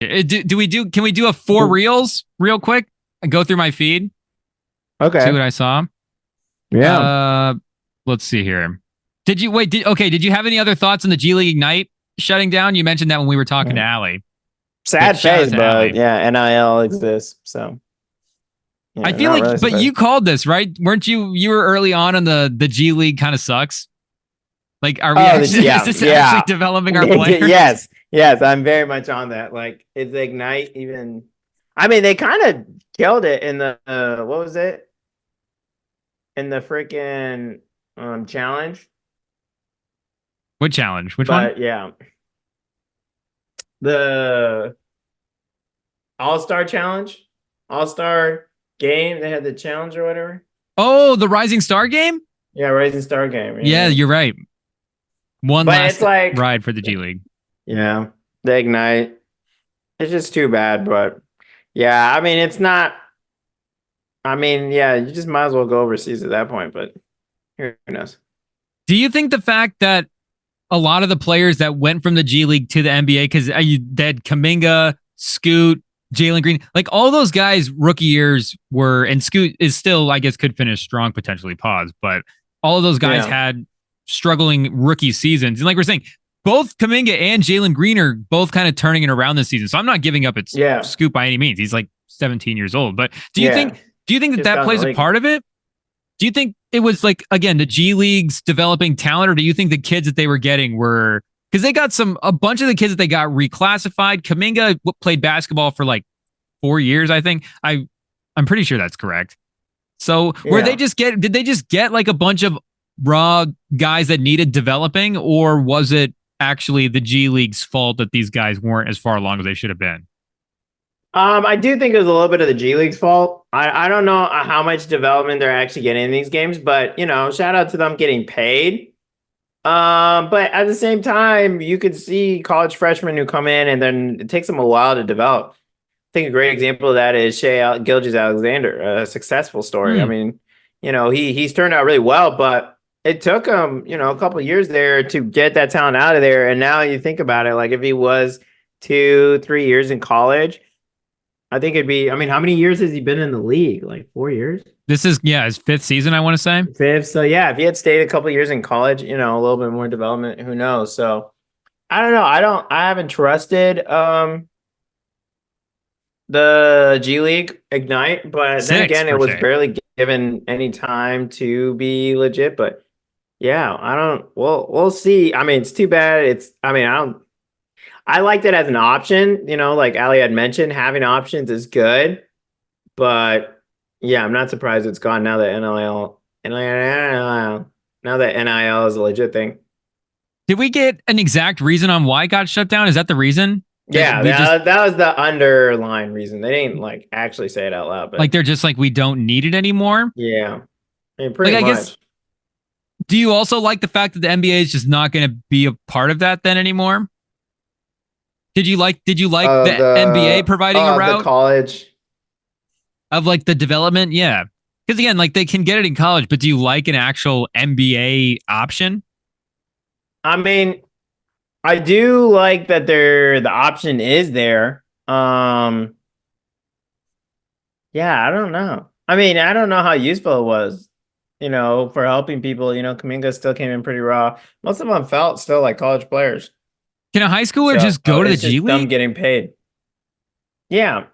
Can we do a four reels real quick and go through my feed? See Okay. what I saw. Yeah. Uh, let's see here. Did you have any other thoughts on the G League Ignite shutting down? You mentioned that when we were talking to Allie. But Sad shout out face, to but Allie. yeah, NIL exists. So I yeah, feel not like, really but you surprised. called this, right? Weren't you? You were early on the G League kind of sucks. Like, are we Oh, actually? Is yeah, this actually yeah. developing our players? Yes, yes, I'm very much on that. Like, is Ignite even? I mean, they kind of killed it in the what was it in the freaking challenge? What challenge? Which one? But yeah, the All Star Challenge, All Star game. They had the challenge or whatever. Oh, the Rising Star game. Yeah, Rising Star game. Yeah, Yeah, you're right. One but it's last like, ride for the G League. yeah, the Ignite. It's just too bad, but yeah, I mean, it's not. I mean, yeah, you just might as well go overseas at that point, but who knows? Do you think the fact that a lot of the players that went from the G League to the NBA, because you had Kaminga, Scoot, Jalen Green, like all those guys, rookie years were, and Scoot is still, I guess, could finish strong, potentially pause, but all of those guys Yeah, had struggling rookie seasons. And like we're saying, both Kaminga and Jalen Green are both kind of turning it around this season. So I'm not giving up its yeah, Scoot by any means. He's like 17 years old. But yeah. do you think that Just that got in the plays a league. part of it? Do you think it was like, again, the G Leagues developing talent, or do you think the kids that they were getting were, because they got a bunch of the kids that they got reclassified? Kaminga played basketball for like 4 years, I think. I'm pretty sure that's correct. So Yeah. did they just get like a bunch of raw guys that needed developing, or was it actually the G League's fault that these guys weren't as far along as they should have been? I do think it was a little bit of the G League's fault. I don't know how much development they're actually getting in these games, but shout out to them getting paid. But at the same time, you could see college freshmen who come in and then it takes them a while to develop. I think a great example of that is Gilgeous-Alexander, a successful story. I Hmm. mean, he's turned out really well, but it took him, a couple of years there to get that talent out of there. And now you think about it, like if he was 2, 3 years in college, I think it'd be. I mean, how many years has he been in the league? Like 4 years, This is, yeah, his fifth season, I want to say. fifth. So yeah, if he had stayed a couple of years in college, a little bit more development. Who knows? So I don't know. I haven't trusted the G League Ignite, but then Six again, it per was se. barely given any time to be legit. But yeah, I don't. We'll see. I mean, it's too bad. It's. I mean, I don't. I liked it as an option. Like Ali had mentioned, having options is good. But yeah, I'm not surprised it's gone now that now that NIL is a legit thing. Did we get an exact reason on why it got shut down? Is that the reason that Yeah, we just, that was the underlying reason. They didn't like actually say it out loud, like, but they're just like, we don't need it anymore? yeah, I mean, Like, pretty I guess, much. do you also like the fact that the NBA is just not going to be a part of that then anymore? Did you like Of the NBA the providing a of the route college. of like the development? Yeah. Because again, like they can get it in college, but do you like an actual NBA option? I mean, I do like that the option is there. Yeah, I don't know. I mean, I don't know how useful it was, for helping people. Kaminga still came in pretty raw. Most of them felt still like college players. Can a high schooler So just go to the it's G just them League? getting paid. Yeah.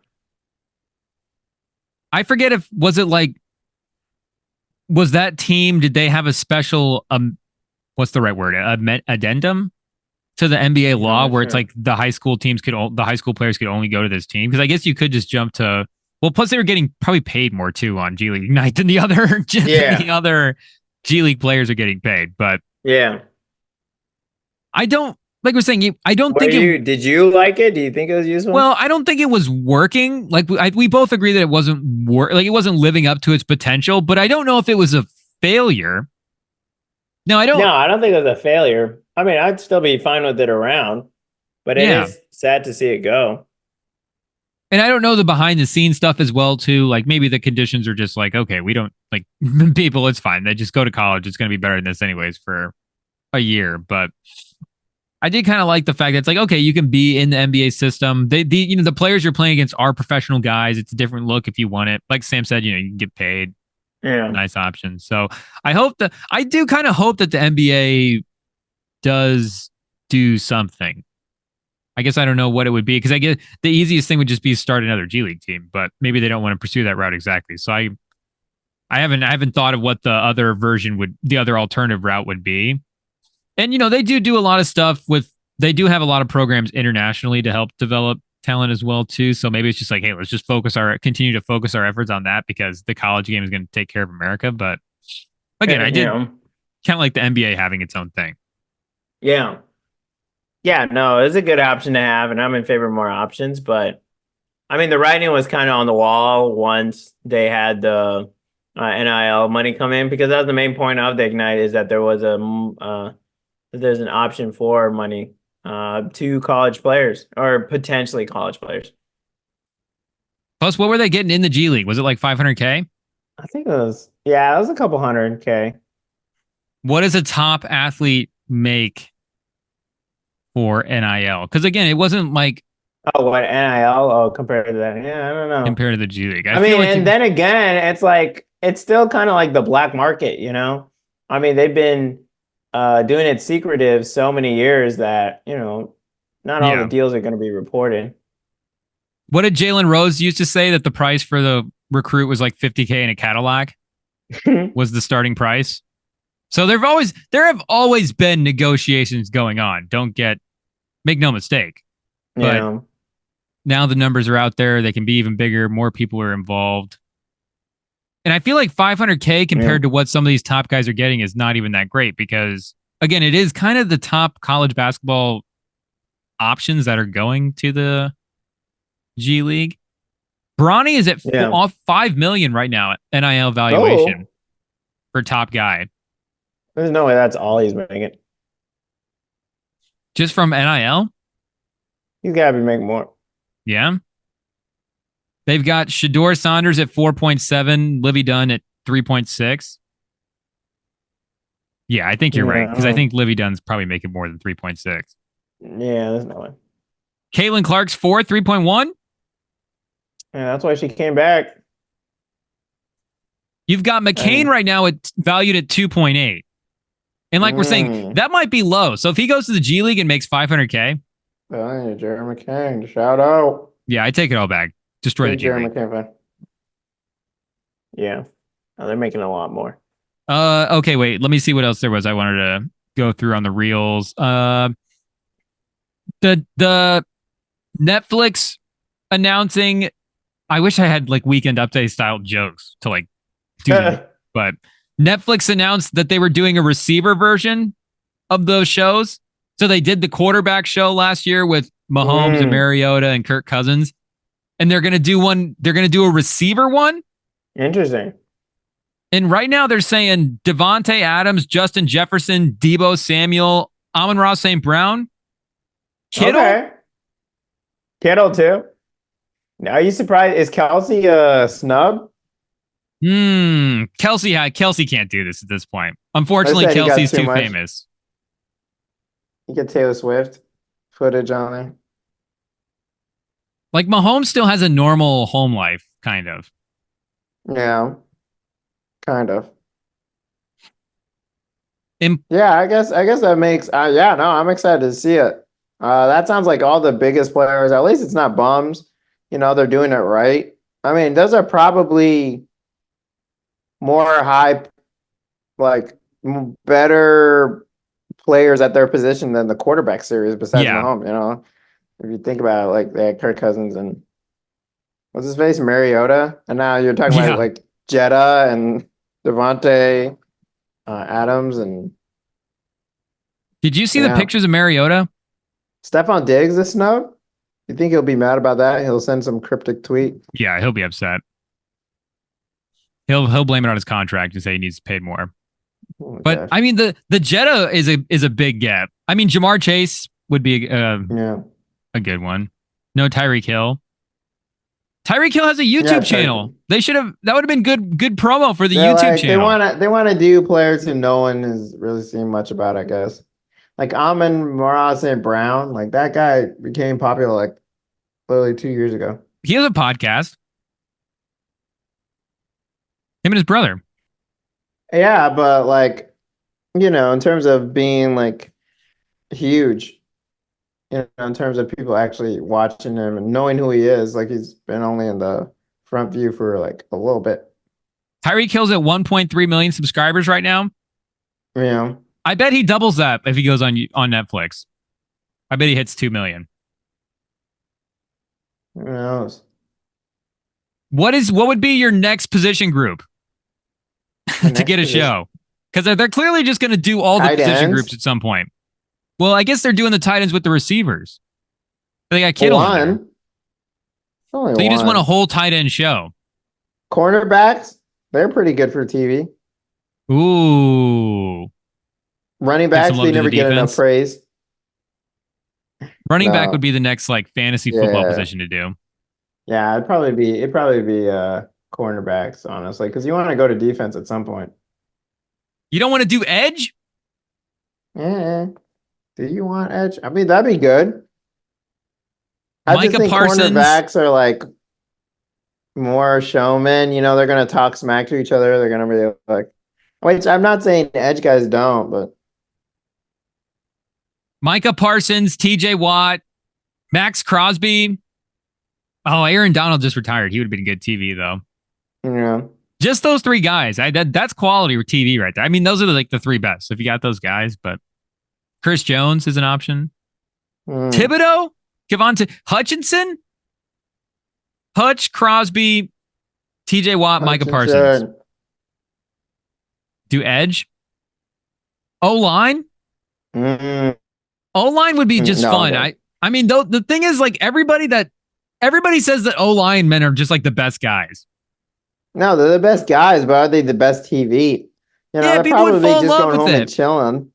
I forget if was it like was that team? Did they have a special what's the right word? Addendum to the NBA I'm law not where it's sure. like the high school players could only go to this team? Because I guess you could just jump to, well, plus they were getting probably paid more too on G League Ignite than the other than the Yeah. other G League players are getting paid. But Yeah. I don't, like we're saying, I don't What think do it. did you like it? Do you think it was useful? Well, I don't think it was working. Like we both agree that it wasn't like it wasn't living up to its potential. But I don't know if it was a failure. No, I No, don't. I don't think it was a failure. I mean, I'd still be fine with it around, but it Yeah, is sad to see it go. and I don't know the behind the scenes stuff as well too. Like maybe the conditions are just like, okay, we don't like people. It's fine. They just go to college. It's going to be better than this anyways for a year. But I did kind of like the fact that it's like, okay, you can be in the NBA system. The players you're playing against are professional guys. It's a different look if you want it. Like Sam said, you can get paid. Yeah. Nice option. So I do kind of hope that the NBA does do something. I guess I don't know what it would be, because I guess the easiest thing would just be start another G League team, but maybe they don't want to pursue that route exactly. So I haven't thought of what the other alternative route would be. And they do a lot of stuff they do have a lot of programs internationally to help develop talent as well too. So maybe it's just like, hey, let's just continue to focus our efforts on that, because the college game is going to take care of America. But again, I did kind of like the NBA having its own thing. Yeah. Yeah, no, it's a good option to have, and I'm in favor of more options. But I mean, the writing was kind of on the wall once they had the NIL money come in, because that was the main point of the Ignite, is that there's an option for money to college players, or potentially college players. Plus, what were they getting in the G League? Was it like 500K? I think it was a couple $100K. What does a top athlete make for NIL? Because again, it wasn't like, what NIL? Oh, compared to that, yeah, I don't know. Compared to the G League, I mean, and then again, it's like it's still kind of like the black market, I mean, they've been doing it secretive so many years that not all the deals are going to be reported. What did Jalen Rose used to say, that the price for the recruit was like $50K in a Cadillac was the starting price? So there have always been negotiations going on. Make no mistake. But now the numbers are out there. They can be even bigger. More people are involved. And I feel like 500K compared to what some of these top guys are getting is not even that great, because again, it is kind of the top college basketball options that are going to the G League. Bronny is at $5 million right now at NIL valuation for top guy. There's no way that's all he's making. Just from NIL? He's got to be making more. Yeah. They've got Shedeur Saunders at 4.7, Livy Dunn at 3.6. Yeah, I think you're right, because I think Livy Dunn's probably making more than 3.6. Yeah, there's no way. Caitlin Clark's 3.1. Yeah, that's why she came back. You've got McCain right now valued at 2.8. And like we're saying, that might be low. So if he goes to the G League and makes 500K. Oh, Jerry McCain, shout out. Yeah, I take it all back. Destroy the G League. Yeah. Oh, they're making a lot more. Okay, wait. Let me see what else there was I wanted to go through on the reels. The Netflix announcing, I wish I had like Weekend Update style jokes to like do that, but Netflix announced that they were doing a receiver version of those shows. So they did the quarterback show last year with Mahomes and Mariota and Kirk Cousins. And they're going to do a receiver one. Interesting. And right now they're saying Devontae Adams, Justin Jefferson, Deebo Samuel, Amon-Ra St. Brown, Kittle. Okay. Kittle too. Are you surprised? Is Kelsey a snub? Kelsey can't do this at this point. Unfortunately, Kelsey's too famous. You get Taylor Swift footage on there. Like Mahomes still has a normal home life, kind of. Yeah, kind of. Yeah, I guess that makes. I'm excited to see it. That sounds like all the biggest players. At least it's not bums. They're doing it right. I mean, those are probably more high, like better players at their position than the quarterback series besides Mahomes. If you think about it, like they had Kirk Cousins and what's his face, Mariota, and now you're talking about like Jetta and Devontae Adams. And did you see the pictures of Mariota? Stephon Diggs is snub. You think he'll be mad about that? He'll send some cryptic tweet. Yeah, he'll be upset. He'll blame it on his contract and say he needs paid more. Oh but gosh. I mean, the Jetta is a big gap. I mean, Jamar Chase would be a good one. No Tyreek Hill. Tyreek Hill has a YouTube channel. That would have been good promo for the YouTube channel. They want to do players who no one has really seen much about, I guess. Like Amon-Ra St. Brown, like that guy became popular like literally 2 years ago. He has a podcast. Him and his brother. Yeah, but like, in terms of being like huge, in terms of people actually watching him and knowing who he is, like he's been only in the front view for like a little bit. Tyreek Hill's at 1.3 million subscribers right now. Yeah. I bet he doubles that if he goes on Netflix. I bet he hits 2 million. Who knows? What would be your next position group to get a show? Because they're clearly just going to do all the position groups at some point. Well, I guess they're doing the tight ends with the receivers. They got Kittle in there. Only so you one. just want a whole tight end show. Cornerbacks, they're pretty good for TV. Ooh. Running backs, they never get enough praise. Running back would be the next like fantasy football position to do. Yeah, it'd probably be cornerbacks, honestly, because you want to go to defense at some point. You don't want to do edge? Yeah. Do you want edge? I mean, that'd be good. Micah I just think Parsons. Cornerbacks are like more showmen. They're gonna talk smack to each other. They're gonna be like, which I'm not saying edge guys don't, but Micah Parsons, TJ Watt, Max Crosby. Oh, Aaron Donald just retired. He would have been good TV though. Yeah. Just those three guys. That's quality TV right there. I mean, those are the three best. If you got those guys, but Chris Jones is an option. Thibodeau, Kevontae Hutchinson, Hutch, Crosby, TJ Watt, Micah Parsons. Do edge. O-line. O-line would be just fun. Okay. I mean, though the thing is, like everybody says that O-line men are just like the best guys. No, they're the best guys, but are they the best TV? Yeah, people would fall in love with it. And chilling.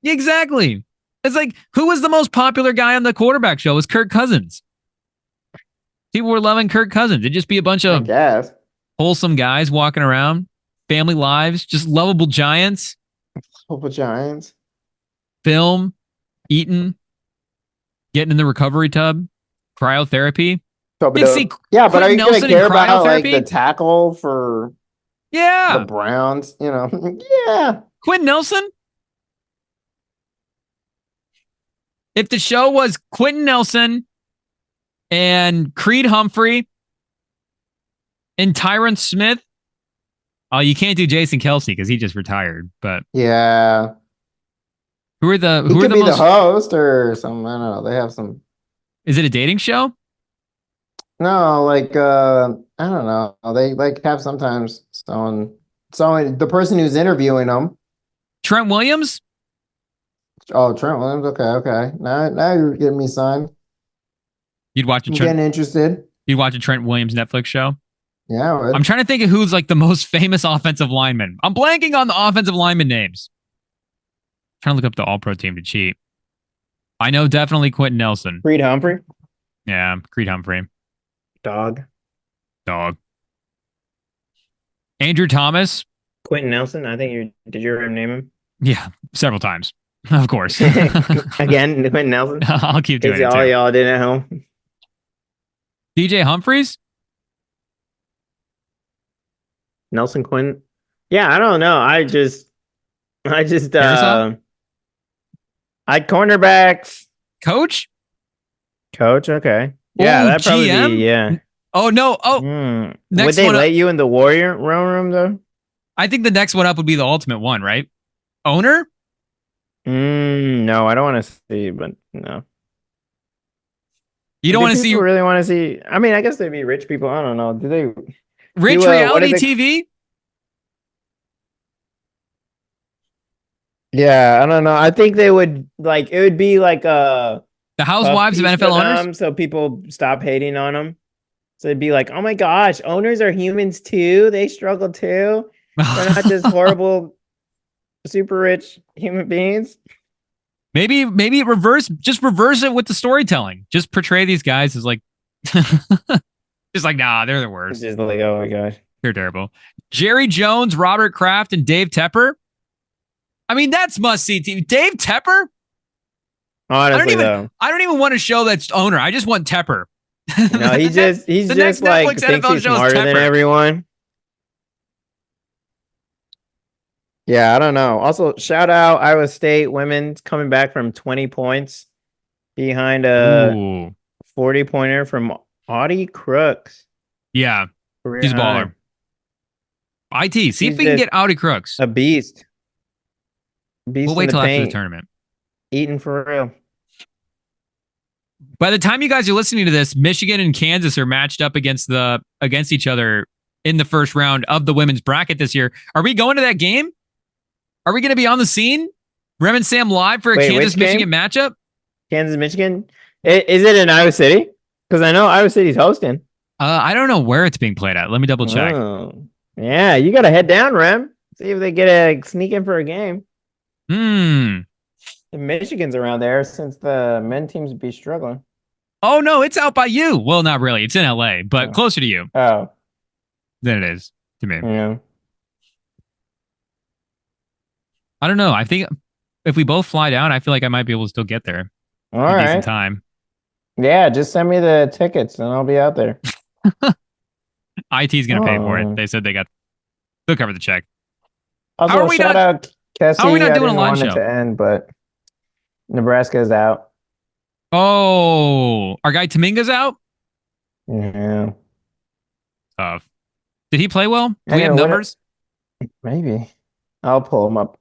Exactly. It's like, who was the most popular guy on the quarterback show? It was Kirk Cousins. People were loving Kirk Cousins. It'd just be a bunch of wholesome guys walking around, family lives, just lovable giants. Lovable giants. Film, eating, getting in the recovery tub, cryotherapy. Yeah, but are you going to care about like the tackle for the Browns? Yeah. Quentin Nelson? If the show was Quentin Nelson and Creed Humphrey and Tyron Smith, oh, you can't do Jason Kelsey because he just retired. But yeah, who are the host or something? I don't know. They have some. Is it a dating show? No, like I don't know. They like have sometimes someone the person who's interviewing them. Trent Williams. Oh, Trent Williams. Okay. Now you're getting me signed. You'd watch getting interested. You'd watch a Trent Williams Netflix show. Yeah, I would. I'm trying to think of who's like the most famous offensive lineman. I'm blanking on the offensive lineman names. I'm trying to look up the All-Pro team to cheat. I know definitely Quentin Nelson. Creed Humphrey. Yeah, Creed Humphrey. Dog. Andrew Thomas. Quentin Nelson. I think did you ever name him? Yeah, several times. Of course. Again, Quentin Nelson. I'll keep doing it. All y'all did at home. DJ Humphries. Nelson Quinn. Yeah, I don't know. I just I cornerbacks. Coach. Okay. Yeah, that'd probably be, yeah. Oh no. Oh, would they let you in the Warrior room though? I think the next one up would be the ultimate one, right? Owner? No, I don't want to see, but no. You don't want to see? Really want to see? I mean, I guess they'd be rich people. I don't know. Do they? Rich reality TV? Yeah, I don't know. I think they would like. It would be like the housewives of NFL owners, so people stop hating on them. So it'd be like, oh my gosh, owners are humans too. They struggle too. They're not just horrible, super rich human beings. Maybe reverse it with the storytelling. Just portray these guys as like, just like, nah, they're the worst. Just like, oh my gosh, they're terrible. Jerry Jones, Robert Kraft, and Dave Tepper. I mean, that's must see TV. Dave Tepper? Honestly, though, I don't even want a show that's owner. I just want Tepper. he's The next just like Netflix thinks NFL he's show is smarter than Tepper. everyone. Yeah, I don't know. Also, shout out Iowa State women's coming back from 20 points behind a Ooh. 40-pointer from Audie Crooks. Yeah. Career She's a high. baller. IT. See if She's we can just get Audi Crooks. a beast. We'll Beast in wait the till after the paint. tournament. Eating for real. By the time you guys are listening to this, Michigan and Kansas are matched up against each other in the first round of the women's bracket this year. Are we going to that game? Are we going to be on the scene? Rem and Sam live for a Kansas-Michigan matchup? Kansas, Michigan? Is it in Iowa City? Because I know Iowa City's hosting. I don't know where it's being played at. Let me double check. Oh. Yeah, you got to head down, Rem. See if they get a sneak in for a game. If Michigan's around there, since the men teams be struggling. Oh, no, it's out by you. Well, not really. It's in LA, but closer to you. Oh. Than it is to me. Yeah. I don't know. I think if we both fly down, I feel like I might be able to still get there. All right. Decent time. Yeah, just send me the tickets and I'll be out there. IT's going to pay for it. They said they'll cover the check. Also, shout out Kessie. How are we not doing a live show? It to end, but Nebraska is out. Oh, our guy Taminga's out? Yeah. Tough. Did he play well? Do we have numbers? Maybe. I'll pull him up.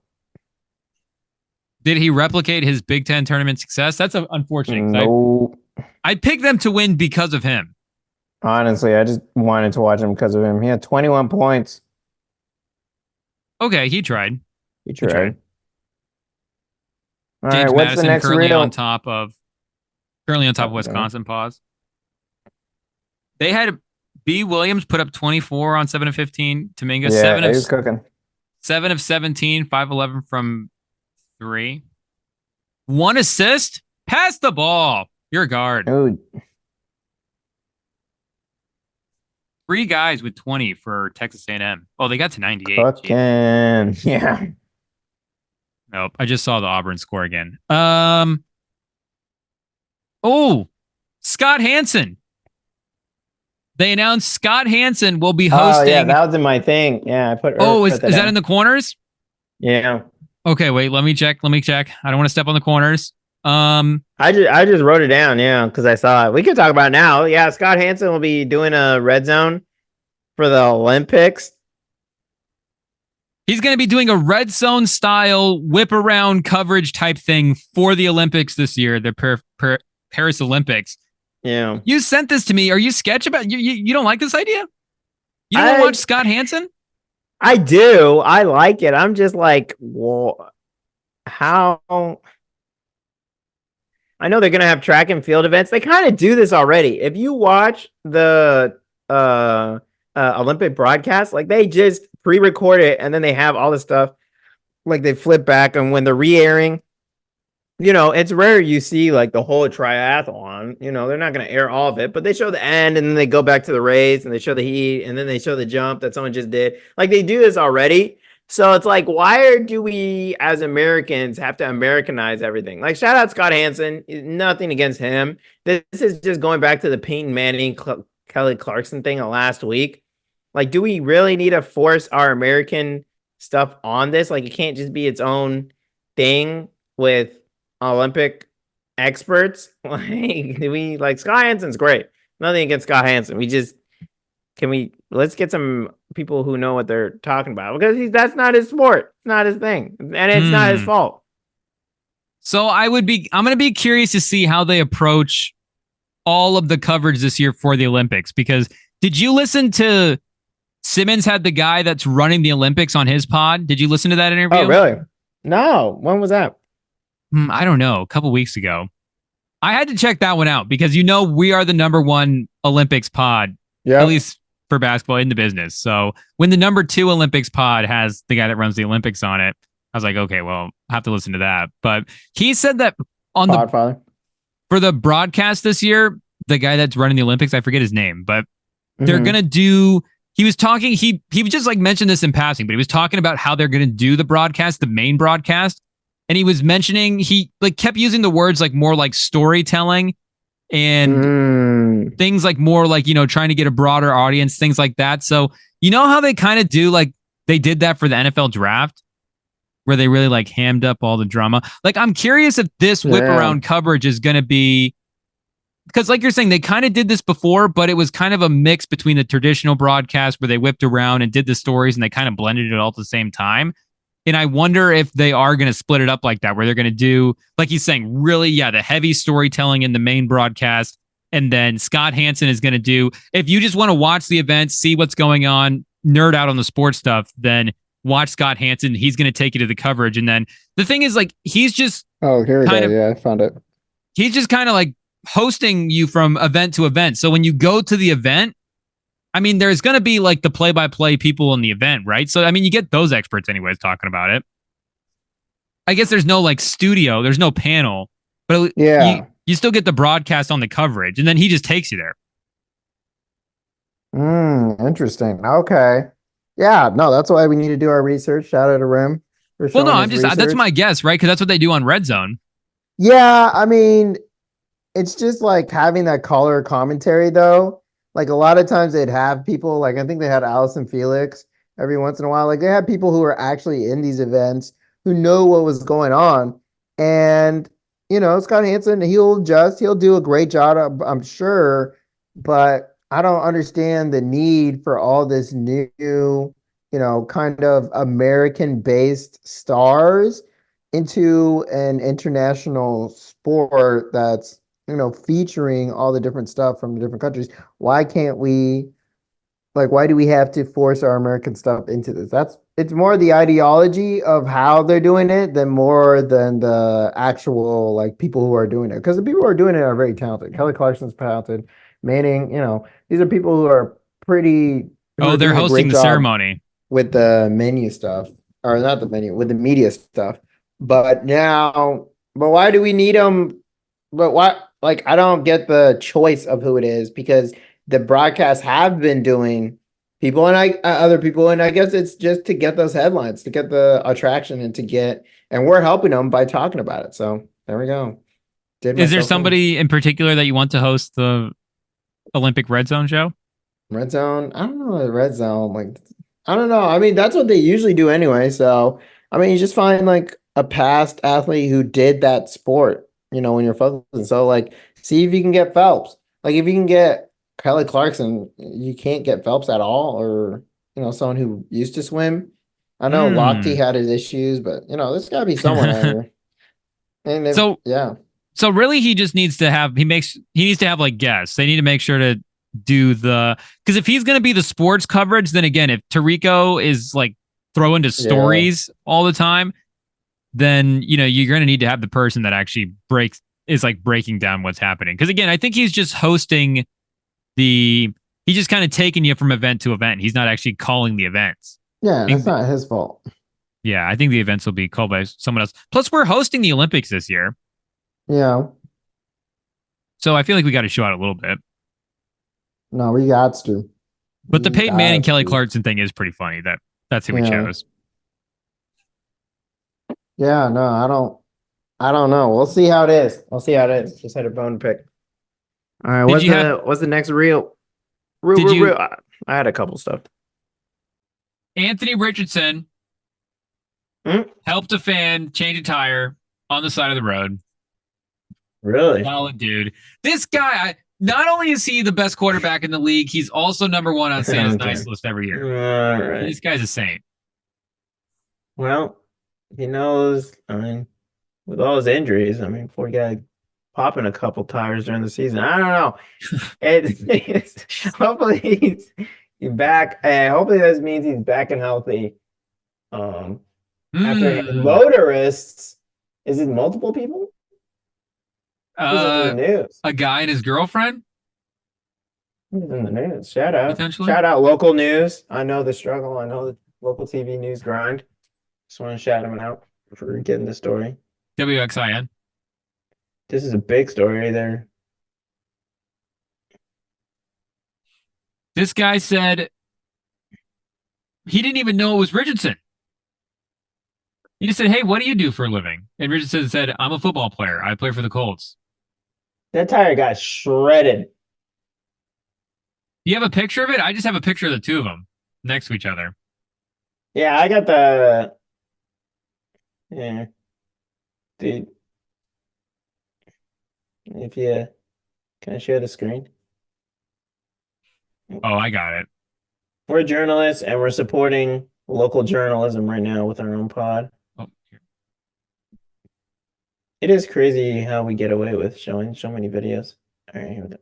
Did he replicate his Big Ten tournament success? That's unfortunate. No. I picked them to win because of him. Honestly, I just wanted to watch him because of him. He had 21 points. Okay, he tried. He tried. All James right, what's Madison the next currently reel? on top of Wisconsin. Pause. They had B. Williams put up 24 on 7 of 15. Taminga, he was cooking. 7 of 17, 5-11 from 3. 1 assist. Pass the ball. You're a guard. Dude. 3 guys with 20 for Texas A&M. Oh, they got to 98. Cooking. Yeah. Nope. I just saw the Auburn score again. Oh, Scott Hanson. They announced Scott Hanson will be hosting. Oh, yeah, that was in my thing. Yeah, I put. Oh, is that in the corners? Yeah. Okay, wait. Let me check. I don't want to step on the corners. I just wrote it down. Yeah, because I saw it. We can talk about it now. Yeah, Scott Hanson will be doing a Redzone for the Olympics. He's going to be doing a Redzone style whip around coverage type thing for the Olympics this year, the Paris Olympics. Yeah. You sent this to me. Are you sketch about you don't like this idea? You don't watch Scott Hanson? I do. I like it. I'm just like, well, how? I know they're going to have track and field events. They kind of do this already. If you watch the Olympic broadcast, like they just pre-record it and then they have all the stuff. Like they flip back, and when they're re-airing, it's rare you see like the whole triathlon. They're not going to air all of it, but they show the end and then they go back to the race and they show the heat and then they show the jump that someone just did. Like they do this already. So it's like, why do we as Americans have to Americanize everything? Like, shout out Scott Hanson. Nothing against him. This is just going back to the Peyton Manning, Kelly Clarkson thing of last week. Like, do we really need to force our American stuff on this? Like, it can't just be its own thing with Olympic experts. Like Scott Hanson's great. Nothing against Scott Hanson. Let's get some people who know what they're talking about, because that's not his sport. It's not his thing. And it's not his fault. So I'm going to be curious to see how they approach all of the coverage this year for the Olympics, because did you listen to Simmons had the guy that's running the Olympics on his pod? Did you listen to that interview? Oh, really? No. When was that? I don't know. A couple weeks ago. I had to check that one out because we are the number 1 Olympics pod, at least for basketball in the business. So when the number 2 Olympics pod has the guy that runs the Olympics on it, I was like, okay, well, I have to listen to that. But he said that for the broadcast this year, the guy that's running the Olympics, I forget his name, but they're going to do, he was talking, he was just like mentioned this in passing, but he was talking about how they're going to do the broadcast, the main broadcast. and he was mentioning he like kept using the words like more like storytelling and things like more like, trying to get a broader audience, things like that. So, you know how they kind of do like they did that for the NFL draft where they really like hammed up all the drama. Like, I'm curious if this whip around coverage is going to be, because like you're saying, they kind of did this before, but it was kind of a mix between the traditional broadcast where they whipped around and did the stories and they kind of blended it all at the same time. And I wonder if they are going to split it up like that, where they're going to do, like he's saying, really, the heavy storytelling in the main broadcast. And then Scott Hanson is going to do, if you just want to watch the event, see what's going on, nerd out on the sports stuff, then watch Scott Hanson. He's going to take you to the coverage. And then the thing is, like, he's just here we go. Yeah, I found it. He's just kind of like hosting you from event to event. So when you go to the event, I mean, there's going to be like the play-by-play people in the event, right? So, I mean, you get those experts anyways talking about it. I guess there's no like studio, there's no panel, but you still get the broadcast on the coverage, and then he just takes you there. Interesting. Okay. Yeah, no, that's why we need to do our research. Shout out to Rem for showing I'm just research. That's my guess, right? Because that's what they do on Redzone. Yeah, I mean, it's just like having that color commentary though. Like a lot of times they'd have people, like I think they had Allison Felix every once in a while. Like they had people who are actually in these events who know what was going on. And, Scott Hanson, he'll do a great job, I'm sure, but I don't understand the need for all this new, kind of American-based stars into an international sport that's featuring all the different stuff from the different countries. Why can't we, why do we have to force our American stuff into this? It's more the ideology of how they're doing it than the actual like people who are doing it. Because the people who are doing it are very talented. Kelly Clarkson's talented. Manning, these are people who are pretty. They're hosting the ceremony with the menu stuff, or not the menu, with the media stuff. But why do we need them? But why? Like, I don't get the choice of who it is because the broadcasts have been doing people and other people, and I guess it's just to get those headlines, to get the attraction, and we're helping them by talking about it. So there we go. Is there somebody in particular that you want to host the Olympic Red Zone show? Red Zone? I don't know. Red Zone, like, I don't know. I mean, that's what they usually do anyway. So I mean, you just find like a past athlete who did that sport. When you're focusing. So like, see if you can get Phelps. Like if you can get Kelly Clarkson, you can't get Phelps at all, or someone who used to swim. I know Lochte had his issues, but there's got to be someone out here. And so really, he just needs to have he needs to have like guests. They need to make sure to do because if he's going to be the sports coverage, then again, if Tirico is like throwing to stories all the time, then you're going to need to have the person that actually is like breaking down what's happening. Because again, I think he's just hosting he's just kind of taking you from event to event. He's not actually calling the events. Yeah, that's not his fault. Yeah, I think the events will be called by someone else. Plus, we're hosting the Olympics this year. Yeah. So I feel like we got to show out a little bit. No, we got to. But the Peyton Manning, Kelly Clarkson thing is pretty funny. That's who we chose. Yeah, no, I don't know. We'll see how it is. Just had a bone to pick. All right, what's the next reel? I had a couple stuff. Anthony Richardson helped a fan change a tire on the side of the road. Really? Solid dude. This guy, not only is he the best quarterback in the league, he's also number one on Santa's nice list every year. All right. This guy's a saint. Well, he knows, I mean, with all his injuries, I mean, poor guy popping a couple tires during the season. I don't know. Hopefully he's back. Hopefully that means he's back and healthy. After motorists, is it multiple people? Who's in the news? A guy and his girlfriend? Who's in the news? Shout out local news. I know the struggle. I know the local TV news grind. Just want to shout him out for getting the story. WXIN. This is a big story there. This guy said he didn't even know it was Richardson. He just said, "Hey, what do you do for a living?" And Richardson said, "I'm a football player. I play for the Colts." That tire got shredded. Do you have a picture of it? I just have a picture of the two of them next to each other. Yeah, I got the. Yeah, dude. If you can I share the screen? Oh, I got it. We're journalists and we're supporting local journalism right now with our own pod. Oh, here. It is crazy how we get away with showing so many videos. All right, here we go.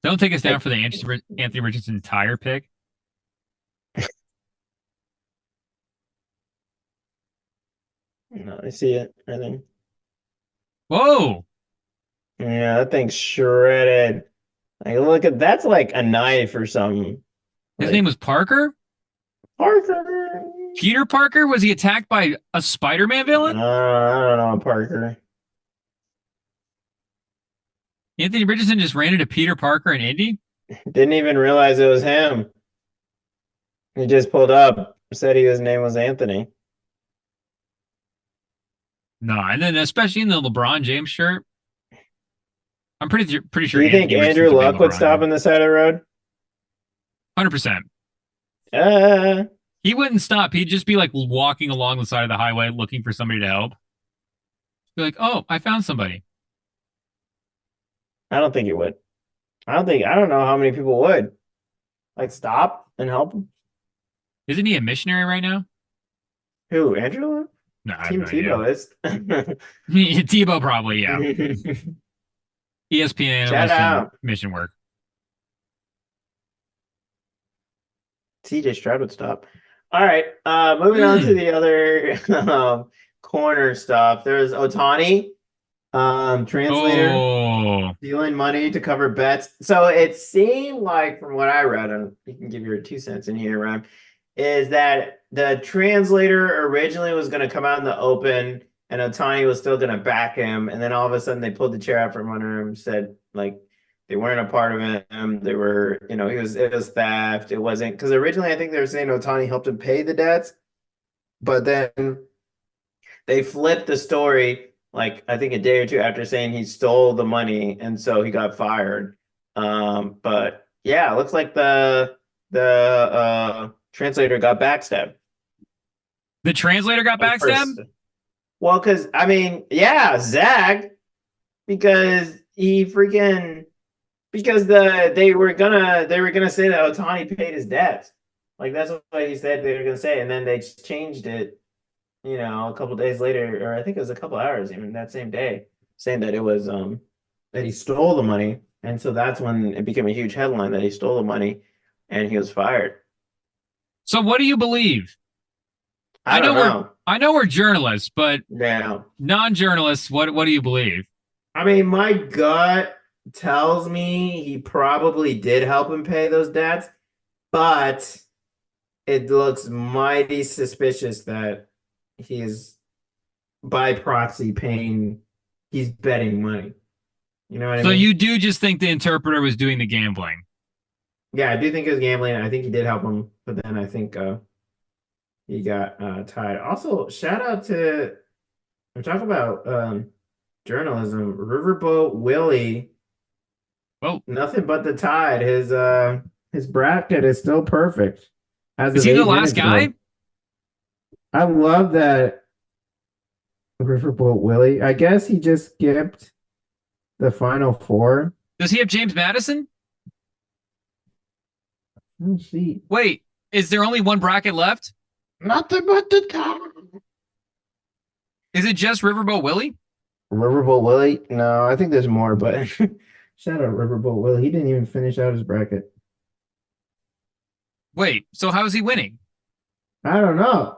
Don't take us down for the Anthony Richardson tire pick. No, I see it. I think. Whoa! Yeah, that thing's shredded. Like, look at that's like a knife or something. His Like, name was Parker? Parker. Peter Parker? Was he attacked by a Spider-Man villain? I don't know, Parker. Anthony Richardson just ran into Peter Parker in Indy? Didn't even realize it was him. He just pulled up, said his name was Anthony. No, and then especially in the LeBron James shirt. I'm pretty sure. Do you think Anthony Andrew Richardson's a big Luck would LeBron stop fan. on the side of the road? 100%. Uh, He wouldn't stop. He'd just be like walking along the side of the highway looking for somebody to help. Be like, "Oh, I found somebody." I don't think it would. I don't know how many people would like stop and help him. Isn't he a missionary right now? Who, Andrew Luck? No, I have Team no idea. Tebow is. Tebow probably, yeah. ESPN Shout out. mission work. CJ Stroud would stop. All right. Moving on to the other corner stuff. There's Otani, translator, stealing money to cover bets. So it seemed like, from what I read, and you can give your 2 cents in here, Rem, is that the translator originally was going to come out in the open, and Otani was still going to back him, and then all of a sudden they pulled the chair out from under him, said like they weren't a part of him. They were, it was theft. It wasn't, because originally I think they were saying Otani helped him pay the debts, but then they flipped the story, like I think a day or two after, saying he stole the money and so he got fired. But yeah, it looks like the translator got backstabbed. The translator got backstabbed? Well, because I mean, yeah, zagged because he freaking they were gonna say that Otani paid his debts. Like that's what he said they were gonna say, and then they changed it, a couple days later, or I think it was a couple hours even that same day, saying that it was that he stole the money, and so that's when it became a huge headline that he stole the money and he was fired. So what do you believe? I know we're journalists, but yeah, non-journalists, what do you believe? I mean, my gut tells me he probably did help him pay those debts, but it looks mighty suspicious that he's by proxy he's betting money. You know what I mean? So you do just think the interpreter was doing the gambling? Yeah, I do think it was gambling. I think he did help him, but then I think he got tied. Also, shout out to, we're talking about journalism. Riverboat Willie. Oh, nothing but the tide. His bracket is still perfect. Is he the last guy? I love that. Riverboat Willie. I guess he just skipped the final four. Does he have James Madison? Let's see. Wait, is there only one bracket left? Nothing but the tide. Is it just Riverboat Willie? Riverboat Willie? No, I think there's more, but shout out Riverboat Willie. He didn't even finish out his bracket. Wait, so how is he winning? I don't know.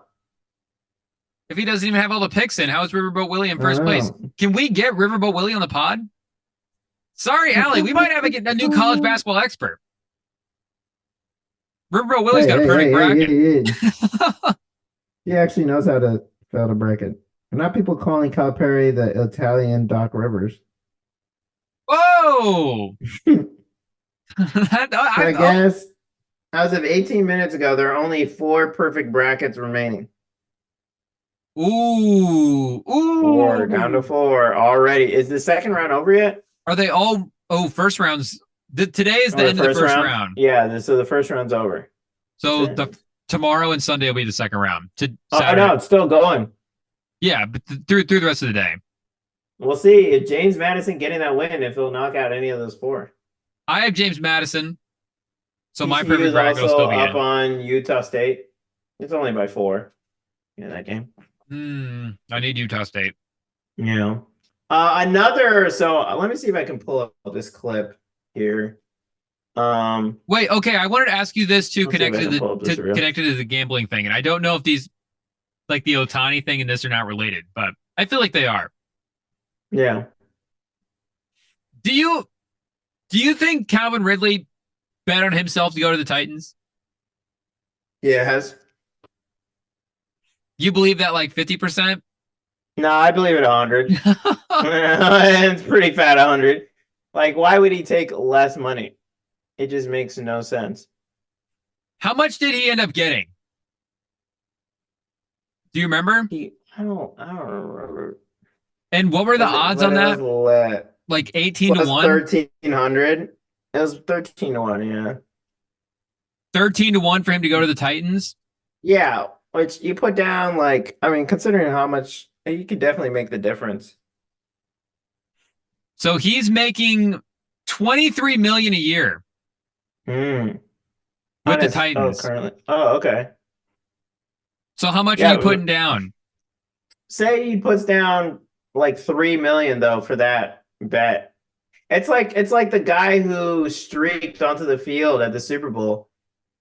If he doesn't even have all the picks in, how is Riverboat Willie in first place? Can we get Riverboat Willie on the pod? Sorry, Allie, we might have a new college basketball expert. Riverboat Willie's got a perfect bracket. He actually knows how to fill the bracket. And not people calling Calipari the Italian Doc Rivers. Whoa! I guess as of 18 minutes ago, there are only 4 perfect brackets remaining. Ooh, Four, down to ooh. four already. Is the second round over yet? Are they all? Oh, first rounds. Today is the Or the end of the first first round? round. Yeah, so the first round's over. Is So it? the tomorrow and Sunday will be the second round. To Oh Saturday. no, it's still going. Yeah, but through the rest of the day. We'll see if James Madison getting that win, if he'll knock out any of those four. I have James Madison, so my TCU perfect is bracket will also still be up in. on Utah State. It's only by 4 in that game. I need Utah State. Yeah. Another. So let me see if I can pull up this clip here. Wait, okay. I wanted to ask you this too, Let's see if I connected can pull up this reel. connected to the gambling thing, and I don't know if these like the Otani thing and this are not related, but I feel like they are. Yeah. Do you think Calvin Ridley bet on himself to go to the Titans? Yeah, it has. You believe that like 50%? No, I believe it 100. It's pretty fat 100. Like, why would he take less money? It just makes no sense. How much did he end up getting? Do you remember? I don't remember. And what were the odds on that? Lit. Like 18 to Plus 1? 1,300. It was 13 to 1, yeah. 13 to 1 for him to go to the Titans? Yeah, which you put down, like, I mean, considering how much, you could definitely make the difference. So he's making 23 million a year with the Titans. Currently. Oh, okay. So how much are you putting down? Say he puts down like 3 million though for that bet. It's like the guy who streaked onto the field at the Super Bowl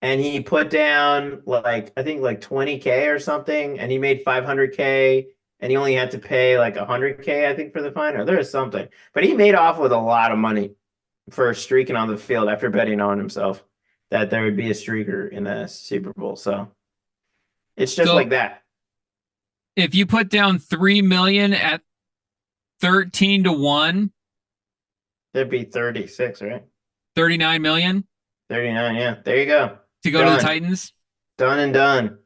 and he put down like I think like 20K or something and he made 500K and he only had to pay like 100K I think for the fine or there's something. But he made off with a lot of money for streaking on the field after betting on himself that there would be a streaker in the Super Bowl. So it's just like that. If you put down 3 million at 13 to 1, there'd be 36, right? 39 million? 39, yeah. There you go. To go to the Titans? Done and done.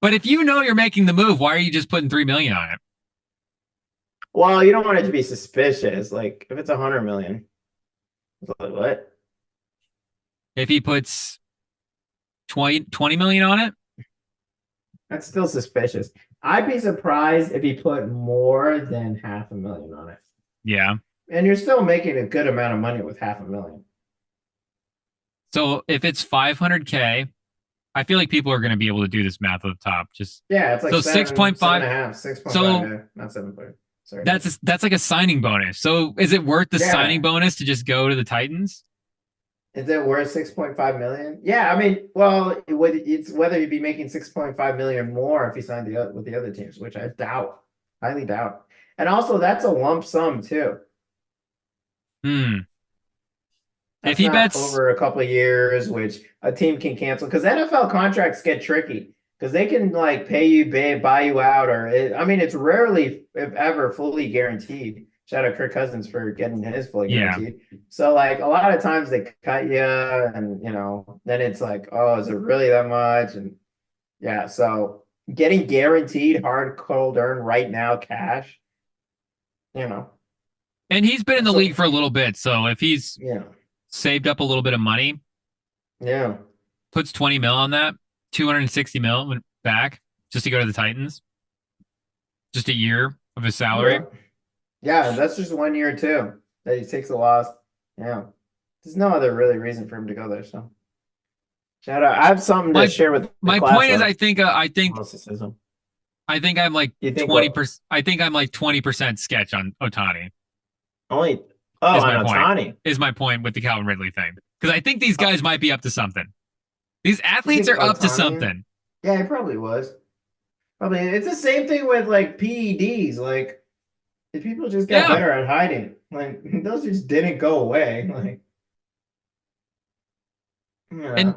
But if you know you're making the move, why are you just putting 3 million on it? Well, you don't want it to be suspicious. Like if it's 100 million. Like, what? If he puts 20 million on it? That's still suspicious. I'd be surprised if he put more than 500,000 on it. Yeah. And you're still making a good amount of money with 500,000. So if it's 500K, I feel like people are going to be able to do this math at the top. Just yeah, it's like so 6.5, 6.5, so not 7. Sorry. That's like a signing bonus. So is it worth the signing bonus to just go to the Titans? Is it worth 6.5 million? Yeah, I mean, well, it's whether you'd be making 6.5 million more if you signed with the other teams, which I doubt, highly doubt. And also, that's a lump sum too. If he bets over a couple of years, which a team can cancel, because NFL contracts get tricky because they can like pay you, buy you out, or I mean, it's rarely, if ever, fully guaranteed. Shout out Kirk Cousins for getting his fully guaranteed. So like a lot of times they cut you and then it's like, oh, is it really that much? And yeah, so getting guaranteed hard cold earn right now cash, And he's been in the league for a little bit. So if he's saved up a little bit of money, puts 20 mil on that, 260 mil back just to go to the Titans. Just a year of his salary. Yeah, that's just 1 year too that he takes a loss. Yeah, there's no other really reason for him to go there. So, shout out. I have something to share with my point is, I think I'm like 20%. I think I'm like 20% sketch on Otani. On Otani is my point with the Calvin Ridley thing because I think these guys might be up to something. These athletes are up to something. Yeah, it probably was. Probably it's the same thing with like PEDs, like. The people just got better at hiding. Like those just didn't go away. Like, and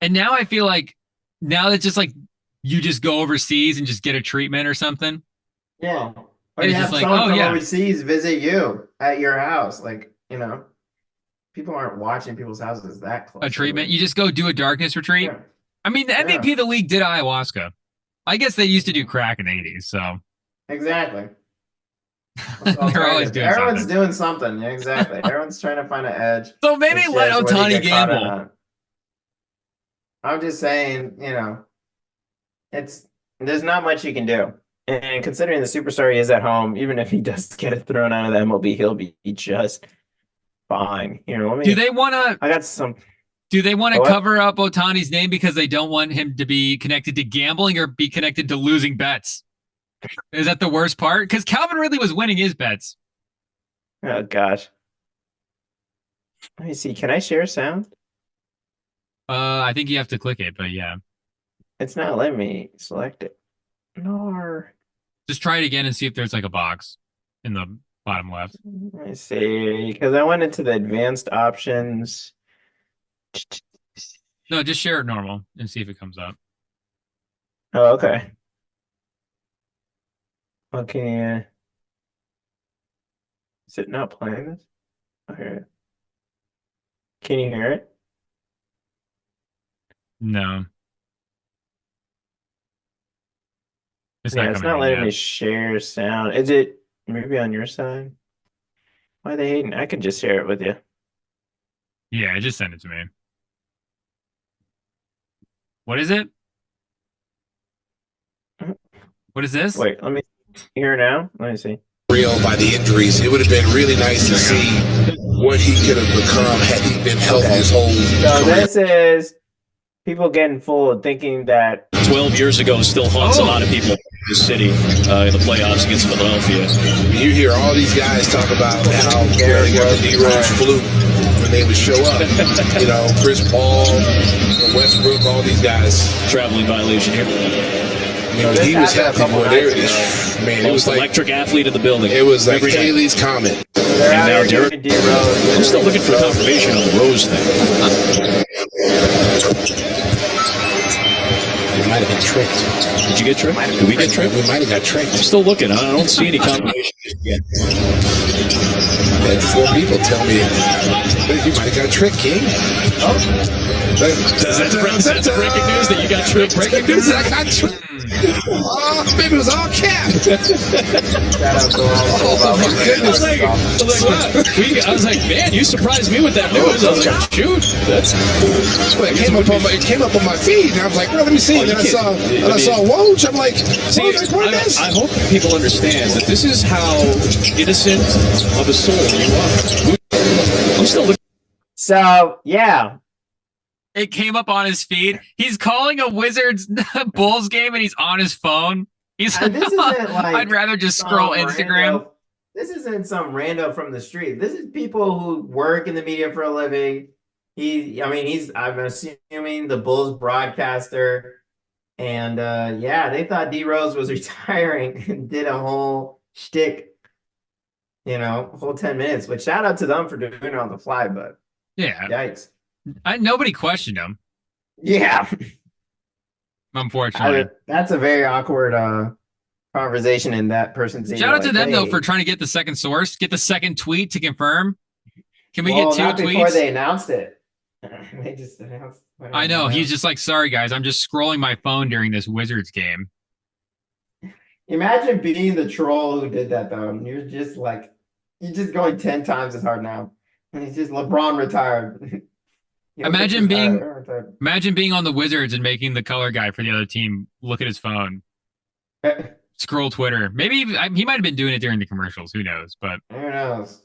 now I feel like now that's just like you just go overseas and just get a treatment or something. Yeah, or you have someone from overseas visit you at your house. Like people aren't watching people's houses that close. A treatment. You just go do a darkness retreat. Yeah. I mean, the MVP of the league did ayahuasca. I guess they used to do crack in the 80s, so Exactly. they're always doing Everyone's something. doing something. Yeah, exactly. Everyone's trying to find an edge. So maybe It's let just whether you Ohtani get caught or gamble. not. I'm just saying, there's not much you can do. And considering the superstar he is at home, even if he does get it thrown out of the MLB, he'll be just fine. Do they want to? I got some. Do they want to What? cover up Ohtani's name because they don't want him to be connected to gambling or be connected to losing bets? Is that the worst part? Because Calvin Ridley was winning his bets. Oh gosh. Let me see. Can I share sound? I think you have to click it, but yeah. It's not letting me select it. Nor. Just try it again and see if there's like a box in the bottom left. Let me see. Because I went into the advanced options. No, just share it normal and see if it comes up. Oh, okay. Okay. Is it not playing this? Okay. Can you hear it? No. It's Yeah, not it's coming not in letting yet. me share sound. Is it maybe on your side? Why are they hating? I can just share it with you. Yeah, just send it to me. What is it? What is this? Wait, let me hear now. Let me see. Real by the injuries. It would have been really nice to see what he could have become had he been healthy his whole So career. this is people getting fooled thinking that 12 years ago still haunts a lot of people in this city in the playoffs against Philadelphia. You hear all these guys talk about how they got the D-Rose flu when they would show up. Chris Paul, Westbrook, all these guys. Traveling violation here. He was happy more there. Man, it was Most like electric athlete in the building. it was like Every night. Haley's Comet. they're out now here Derek- doing D-Rose. I'm still looking for confirmation on the Rose thing. We might have been tricked. Did you get tricked? Did we get tricked? We might have got tricked. I'm still looking. I don't see any confirmation yet. I had 4 people tell me that you might have got tricked, King. That's breaking news that you got tricked. Breaking news that I got tricked. Oh, baby, it was all cap. Shout out to all my goodness. I was like, man, you surprised me with that news. I was like, shoot, that's. Well, it came up on my feed, and I was like, well, let me see. And then I saw Woj. I'm like, See, I hope people understand that this is how innocent of a soul you are. I'm still looking. So yeah, It came up on his feed. He's calling a Wizards Bulls game and he's on his phone. He's and this isn't like I'd rather just scroll some Instagram. rando- This isn't some rando from the street. This is people who work in the media for a living. I'm assuming the Bulls broadcaster. And they thought D Rose was retiring and did a whole shtick, whole 10 minutes. Which shout out to them for doing it on the fly, but Yeah. yikes. Nobody questioned him, Yeah. unfortunately. That's a very awkward conversation in that person's Shout out to them, though, hey. for trying to get the second source, get the second tweet to confirm. Can we Well, get 2 not tweets? before they announced it. They just announced. I know. He's just like, sorry, guys. I'm just scrolling my phone during this Wizards game. Imagine being the troll who did that, though. And you're just going 10 times as hard now. And he's just LeBron retired. Imagine being on the Wizards and making the color guy for the other team look at his phone, scroll Twitter. Maybe he might have been doing it during the commercials. Who knows? But Who knows?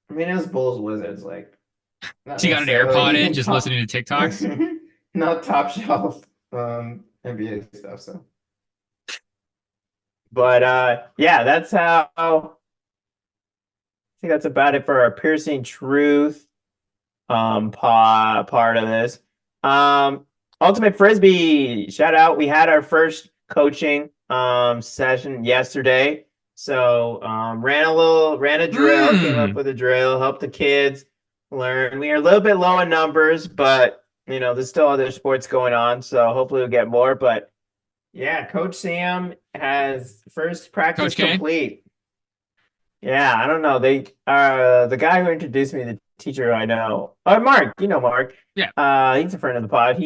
I mean, it was Bulls Wizards. he got an AirPod in just listening to TikToks. Not top shelf NBA stuff. So, but that's how. I think that's about it for our piercing truth part of this. Ultimate Frisbee, shout out. We had our first coaching session yesterday. So ran a drill, came up with a drill, helped the kids learn. We are a little bit low in numbers, but there's still other sports going on, so hopefully we'll get more. But yeah, Coach Sam has first practice complete. Yeah, I don't know. They the guy who introduced me, the teacher I know. Mark, Mark. Yeah. He's a friend of the pod.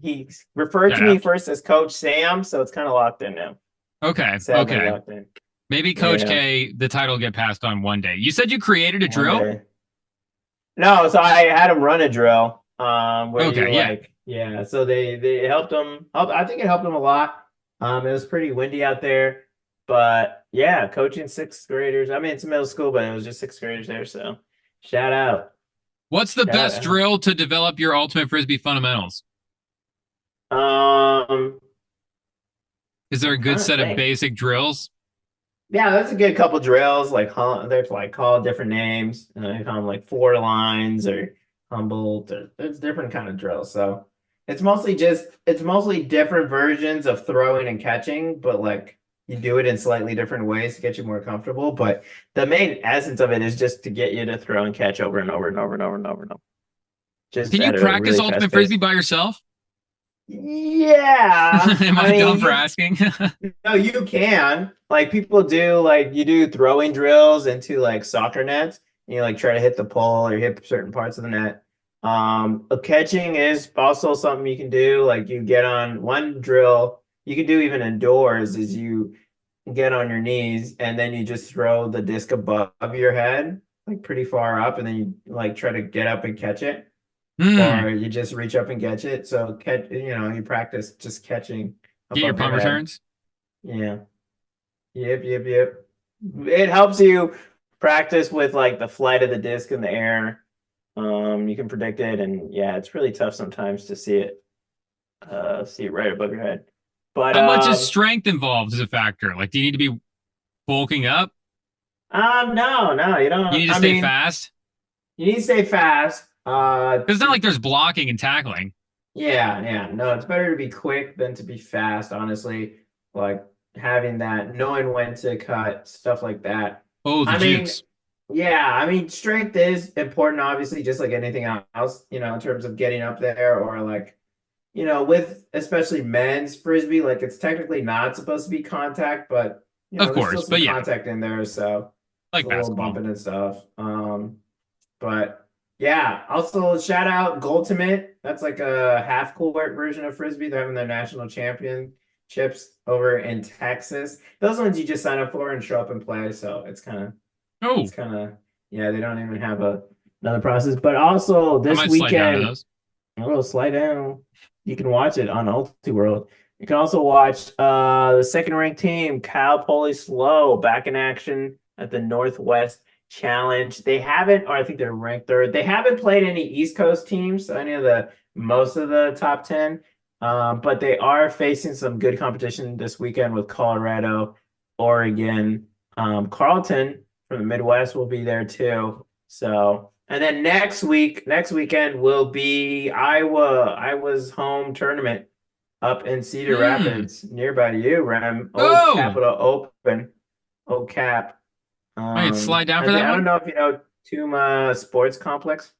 he referred to Shout me out. first as Coach Sam, so it's kind of locked in now. Okay. Sadly Okay. locked in. Maybe Coach Yeah. K, the title will get passed on one day. You said you created a One drill? day. No, so I had him run a drill. Where you Okay, yeah. like, yeah. So they helped him. I think it helped him a lot. It was pretty windy out there, but yeah, coaching sixth graders. I mean, it's middle school, but it was just sixth graders there. So shout out. What's the Shout best out. drill to develop your ultimate frisbee fundamentals? Um, Is there a I'm good trying to set of think. basic drills? Yeah, that's a good couple drills. Like they're like called different names. They call them like four lines or Humboldt. Or, there's different kind of drills. So it's mostly different versions of throwing and catching, but like you do it in slightly different ways to get you more comfortable. But the main essence of it is just to get you to throw and catch over and over and over and over and over and over. Just Can you at a practice really ultimate fast frisbee pace. by yourself? Yeah, Am I dumb for you asking? No, you can. Like people do, like you do throwing drills into like soccer nets. And you like try to hit the pole or hit certain parts of the net. Catching is also something you can do. Like you get on one drill, you can do even indoors, is you get on your knees and then you just throw the disc above your head, like pretty far up, and then you like try to get up and catch it. Or you just reach up and catch it. So you practice just catching Get your above your punt head. returns? Yeah. Yep. It helps you practice with like the flight of the disc in the air. You can predict it, and yeah, it's really tough sometimes to see it right above your head. But How much is strength involved as a factor? Like, do you need to be bulking up? no, you don't. You need to stay fast? You need to stay fast. Because it's not like there's blocking and tackling. Yeah. No, it's better to be quick than to be fast, honestly. Like having that, knowing when to cut, stuff like that. Oh, the I mean, jukes. yeah, I mean, strength is important, obviously, just like anything else, in terms of getting up there or like, with especially men's frisbee, like it's technically not supposed to be contact, but Of there's still course, some but yeah, contact in there, so like a little basketball. bumping and stuff. But yeah, also shout out Goaltimate. That's like a half court version of frisbee. They're having their national championships over in Texas. Those ones you just sign up for and show up and play. So it's kind of Oh, yeah. They don't even have another process. But also I this might slide down to weekend, those. a little slide down. You can watch it on Ultiworld. You can also watch the second ranked team, Cal Poly Slow, back in action at the Northwest Challenge. They haven't, or I think they're ranked third. They haven't played any East Coast teams, any of most of the top 10. But they are facing some good competition this weekend with Colorado, Oregon, Carleton from the Midwest will be there too. So, and then next weekend will be Iowa's home tournament up in Cedar Rapids, nearby you, Rem. Old Oh, Capitol Open, Old Cap. I can slide down I, for that I don't one. know if you know Tuma Sports Complex.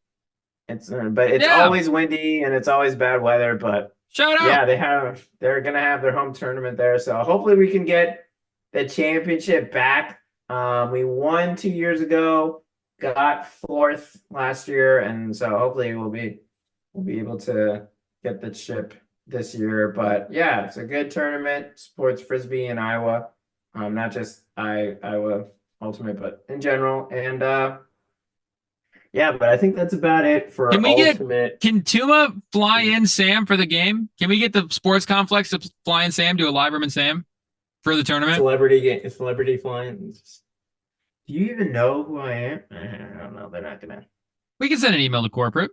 But it's Yeah, always windy and it's always bad weather. But shout yeah, out. they're gonna have their home tournament there. So hopefully we can get the championship back. We won 2 years ago, got fourth last year, and so hopefully we'll be able to get the chip this year. But yeah, it's a good tournament, sports frisbee in Iowa. Not just Iowa Ultimate, but in general. And yeah, but I think that's about it for Ultimate. Can Tuma fly in Sam for the game? Can we get the sports complex to fly in Sam, do a live Rem and Sam for the tournament? Celebrity flying. Do you even know who I am? I don't know. They're not gonna. We can send an email to corporate.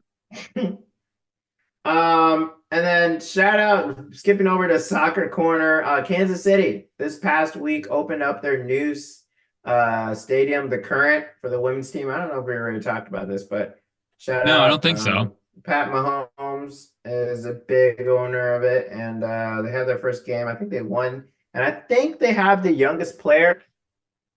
And then shout out, skipping over to Soccer Corner, Kansas City this past week opened up their new stadium, the Current, for the women's team. I don't know if we already talked about this, but shout out. No, I don't think so. Pat Mahomes is a big owner of it, and they had their first game. I think they won, and I think they have the youngest player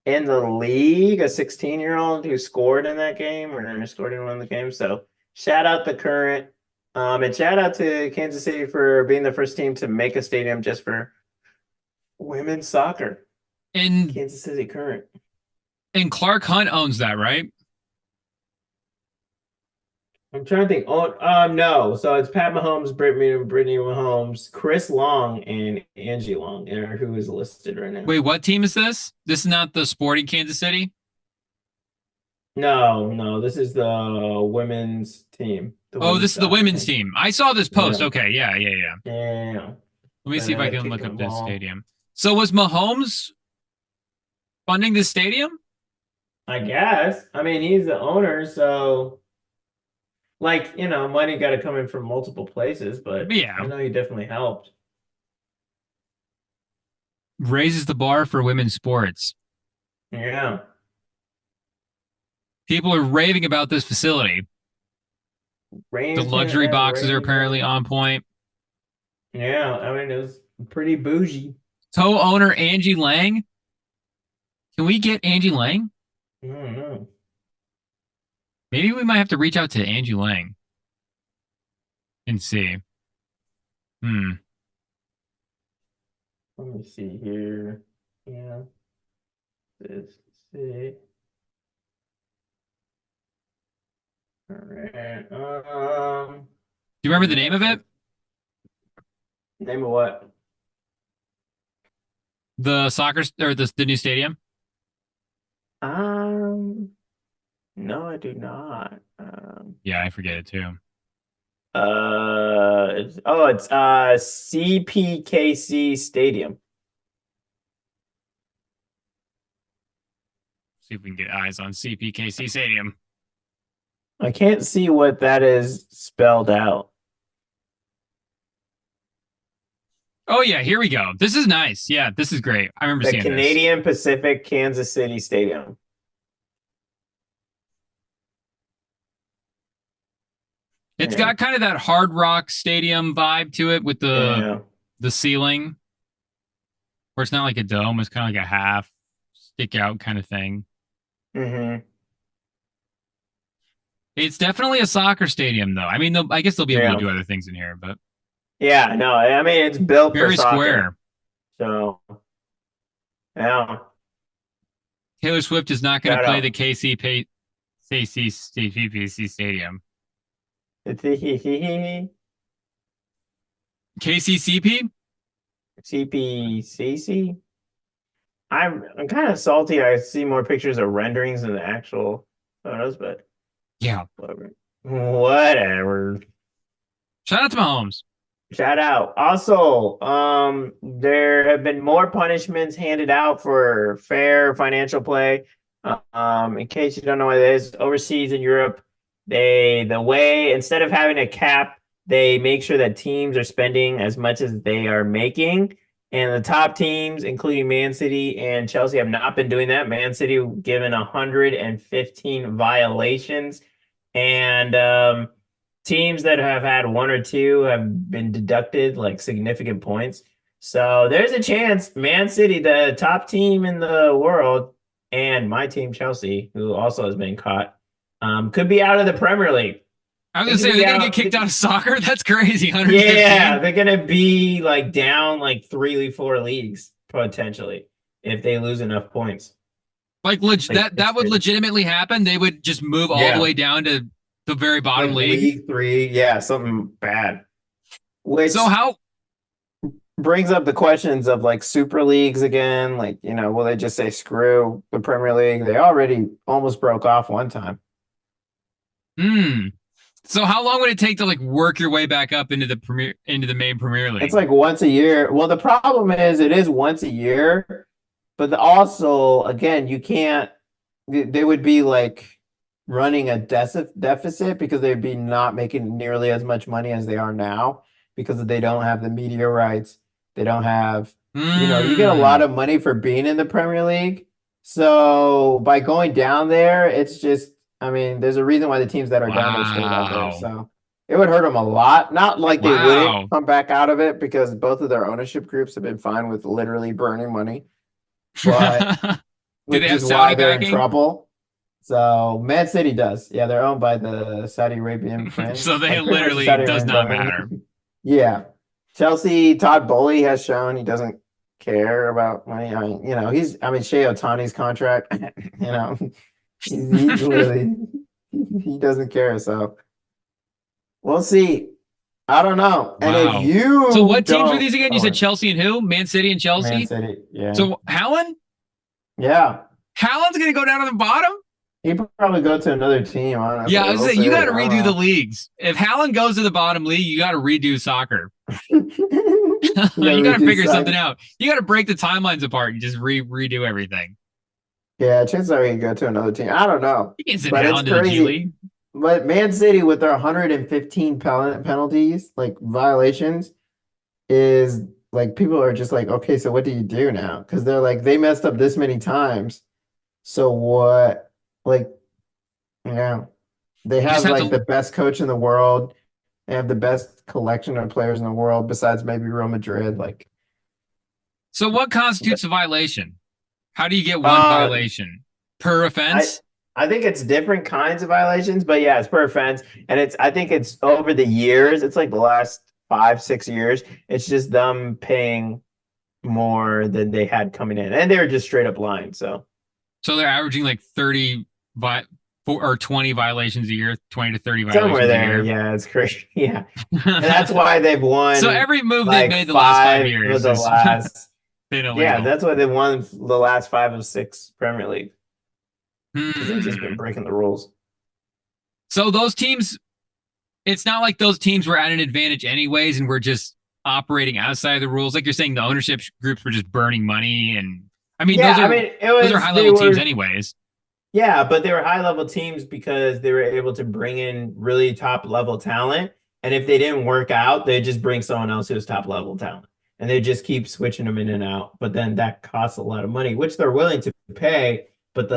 in the league, a 16-year-old who scored in that game or scored in one of the games. So shout out the Current. And shout out to Kansas City for being the first team to make a stadium just for women's soccer. And Kansas City Current. And Clark Hunt owns that, right? I'm trying to think. Oh, no. So it's Pat Mahomes, Brittany Mahomes, Chris Long, and Angie Long are who is listed right now. Wait, what team is this? This is not the Sporting Kansas City? No. This is the women's team. Oh, this is the women's team. I saw this post. Yeah. Okay, yeah. Yeah. Let me see if I can look kicking up the this ball. stadium. So was Mahomes funding this stadium? I guess. I mean, he's the owner, so like, money got to come in from multiple places, but Yeah. I know he definitely helped. Raises the bar for women's sports. Yeah. People are raving about this facility. The luxury boxes are apparently on point. Yeah, I mean, it was pretty bougie. Co-owner Angie Lang. Can we get Angie Lang? I don't know. Maybe we might have to reach out to Angie Lang and see. Let me see here. Yeah. Let's see. All right. Do you remember the name of it? Name of what? The soccer or the new stadium? No, I do not. Yeah, I forget it too. It's CPKC Stadium. See if we can get eyes on CPKC Stadium. I can't see what that is spelled out. Oh yeah, here we go. This is nice. Yeah, this is great. I remember The seeing Canadian Pacific Kansas City Stadium. this. It's Yeah. got kind of that Hard Rock Stadium vibe to it with the ceiling, where it's not like a dome. It's kind of like a half stick out kind of thing. Mm-hmm. It's definitely a soccer stadium, though. I mean, I guess they'll be able to do other things in here, but Yeah, no, I mean it's built very for soccer. square. So, yeah. Taylor Swift is not going to Shout play out. the KCPC Stadium. KCCP? CPCC. I'm kind of salty. I see more pictures of renderings than the actual photos, but Yeah. whatever. Shout out to Mahomes. Shout out. Also, there have been more punishments handed out for fair financial play. In case you don't know what it is, overseas in Europe, instead of having a cap, they make sure that teams are spending as much as they are making. And the top teams, including Man City and Chelsea, have not been doing that. Man City given 115 violations, and teams that have had one or two have been deducted like significant points. So there's a chance Man City, the top team in the world, and my team Chelsea, who also has been caught, could be out of the Premier League. I was going to say, they're going to get kicked out of soccer? That's crazy. 115? Yeah, they're going to be like down like 4 leagues potentially if they lose enough points. Like that would legitimately happen? They would just move all the way down to the very bottom Like league? League 3, yeah, something bad. Which So how brings up the questions of like super leagues again. Like, will they just say screw the Premier League? They already almost broke off one time. So how long would it take to like work your way back up into the main Premier League? It's like once a year. Well, the problem is it is once a year, but also again, you can't. They would be like running a deficit because they'd be not making nearly as much money as they are now because they don't have the media rights. They don't have, you get a lot of money for being in the Premier League. So by going down there, it's just, I mean, there's a reason why the teams that are down there stay out there. So it would hurt them a lot. Not like they wouldn't come back out of it because both of their ownership groups have been fine with literally burning money. But which is why they're in trouble. So Man City does. Yeah, they're owned by the Saudi Arabian prince. So they literally does not matter. Yeah. Chelsea, Todd Bowley has shown he doesn't care about money. I mean, Shea Otani's contract, he's literally, he doesn't care. So We'll see. I don't know. And Wow. if you So what teams were don't- these again? You said Chelsea and who? Man City and Chelsea? Man City, yeah. So Haaland? Yeah. Haaland's going to go down to the bottom? He'd probably go to another team, honestly. Yeah, I was We'll saying, you see. got to I don't redo the know. leagues. If Haaland goes to the bottom league, you got to redo soccer. You You got to redo figure soccer. something out. You got to break the timelines apart and just redo everything. Yeah, chances are he can go to another team. I don't know. You can't send But it's Haaland to the G crazy. League. But Man City with their 115 penalties, like violations, is like people are just like, okay, so what do you do now? Because they're like, they messed up this many times. So what? Like, yeah, they just have have like to- the best coach in the world. They have the best collection of players in the world, besides maybe Real Madrid. Like, So what constitutes a violation? How do you get one violation? Per offense? I think it's different kinds of violations, but yeah, it's per offense. And I think it's over the years. It's like the last 5-6 years. It's just them paying more than they had coming in. And they're just straight up lying. So they're averaging like 30 or 20 violations a year, 20 to 30 violations somewhere a there. year. Yeah, it's crazy. Yeah. And that's why they've won. So every move like they've made the last 5 of years the is last. been illegal. Yeah, that's why they won the last 5 of 6 Premier League. Because they've just Hmm. been breaking the rules. So those teams, it's not like those teams were at an advantage anyways, and we're just operating outside of the rules. Like you're saying, the ownership groups were just burning money, and I mean, Yeah, those are high level teams anyways. Yeah, but they were high level teams because they were able to bring in really top level talent. And if they didn't work out, they just bring someone else who's top level talent. And they just keep switching them in and out. But then that costs a lot of money, which they're willing to pay. But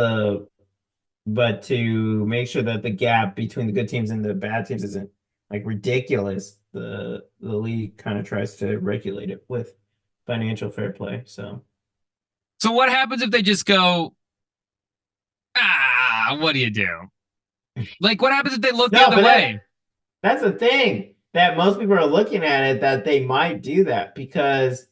to make sure that the gap between the good teams and the bad teams isn't like ridiculous, the league kind of tries to regulate it with financial fair play. So what happens if they just go, what do you do? Like, what happens if they look the other way? That's the thing that most people are looking at it, that they might do that because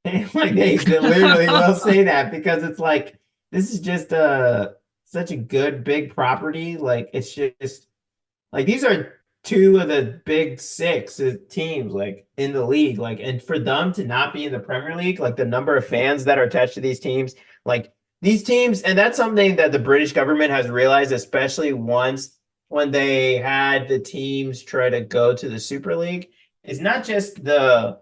like they literally will say that because it's like, this is just such a good big property. Like it's just like these are 2 of the big 6 teams like in the league. Like, and for them to not be in the Premier League, like the number of fans that are attached to these teams, like these teams, and that's something that the British government has realized, especially once when they had the teams try to go to the Super League, is not just the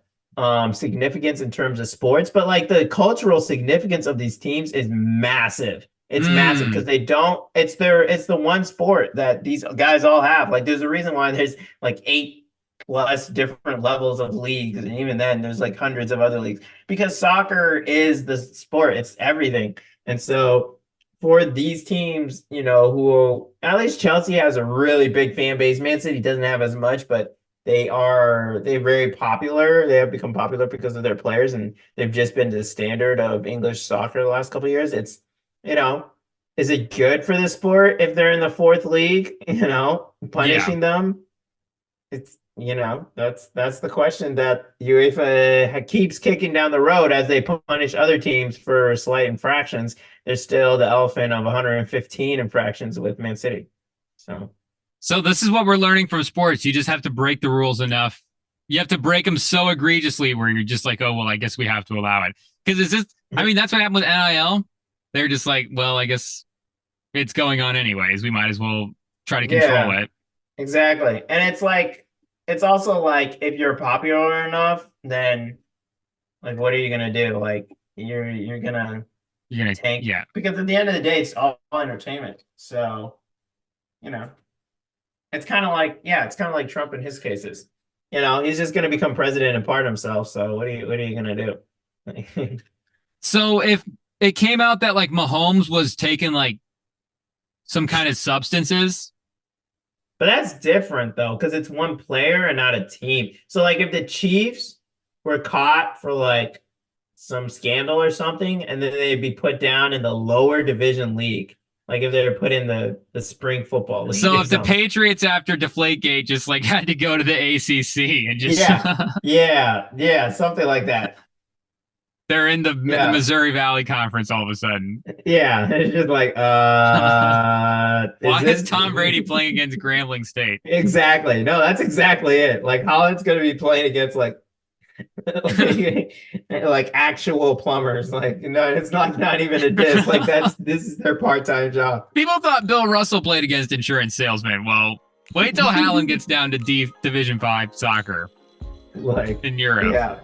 significance in terms of sports, but like the cultural significance of these teams is massive. It's massive because they don't, it's the one sport that these guys all have. Like there's a reason why there's like 8+ different levels of leagues. And even then there's like hundreds of other leagues because soccer is the sport. It's everything. And so for these teams, you know, who at least Chelsea has a really big fan base. Man City doesn't have as much, but they're very popular. They have become popular because of their players, and they've just been the standard of English soccer the last couple of years. It's, you know, is it good for the sport if they're in the 4th league, you know, punishing them? It's, you know, that's the question that UEFA keeps kicking down the road as they punish other teams for slight infractions. There's still the elephant of 115 infractions with Man City. So this is what we're learning from sports. You just have to break the rules enough. You have to break them so egregiously where you're just like, oh, well, I guess we have to allow it. Because it's just, I mean, that's what happened with NIL. They're just like, well, I guess it's going on anyways. We might as well try to control it. Exactly. And it's like, it's also like, if you're popular enough, then like, what are you going to do? Like, you're going to tank. Yeah. Because at the end of the day, it's all entertainment. So, you know, it's kind of like Trump in his cases. You know, he's just going to become president and pardon himself. So what are you going to do? So if it came out that like Mahomes was taking like some kind of substances. But that's different though, because it's one player and not a team. So like if the Chiefs were caught for like some scandal or something, and then they'd be put down in the lower division league, like if they were put in the spring football league. So if the Patriots after Deflategate just like had to go to the ACC and just yeah, something like that. They're in the Missouri Valley Conference all of a sudden. Yeah, it's just like, why is Tom Brady playing against Grambling State? Exactly. No, that's exactly it. Like Haaland's going to be playing against like actual plumbers. Like, no, it's not even a diss. Like this is their part-time job. People thought Bill Russell played against insurance salesmen. Well, wait till Haaland gets down to Division 5 soccer, like in Europe. Yeah.